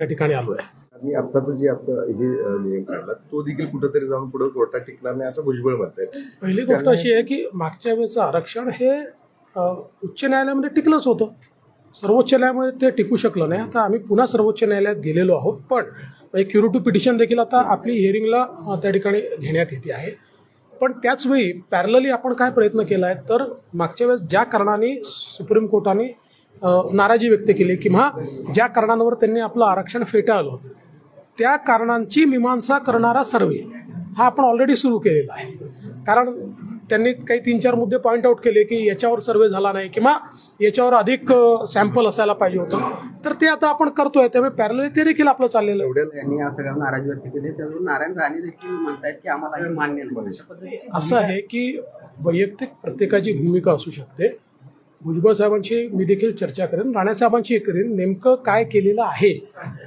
त्या ठिकाणी आलो आहे. आणि आत्ताचं जे आता हे नियम काढला तो देखील कुठेतरी जाऊन पुढे कोर्टात टिकणार नाही असं भुजबळ म्हणतात. पहिली गोष्ट अशी आहे की मागच्या वेळेचं आरक्षण हे उच्च न्यायालयामध्ये टिकलंच होतं. सर्वोच्च न्यायालयामध्ये ते टिकू शकलं नाही. आता आम्ही पुन्हा सर्वोच्च न्यायालयात गेलेलो आहोत, पण एक क्युरेटिव्ह पिटिशन देखील आता आपली हिअरिंगला त्या ठिकाणी घेण्यात येते आहे. पण त्याचवेळी पॅरलली आपण काय प्रयत्न केला आहे, तर मागच्या वेळेस ज्या कारणाने सुप्रीम कोर्टाने नाराजी व्यक्त केली किंवा ज्या कारणांवर त्यांनी आपलं आरक्षण फेटाळलं, त्या कारणांची मीमांसा करणारा सर्वे हा आपण ऑलरेडी सुरू केलेला आहे. कारण त्यांनी काही 3-4 मुद्दे पॉईंट आऊट केले की याच्यावर सर्वे झाला नाही किंवा याच्यावर अधिक सॅम्पल असायला पाहिजे होतं, तर ते आता आपण करतोय. त्यामुळे पॅरलली ते देखील आपलं चाललेलं आहे. यांनी असं सगळं नाराजी व्यक्त केली, त्यावरून नारायण राणे देखील म्हणतायत की आम्हाला हे मान्य नाही. अशा पद्धतीची असं आहे की वैयक्तिक प्रत्येकाची भूमिका असू शकते. भुजबळ साहेबांशी मी देखील चर्चा करेन, राणे साहेबांशी करेन, नेमकं काय केलेलं आहे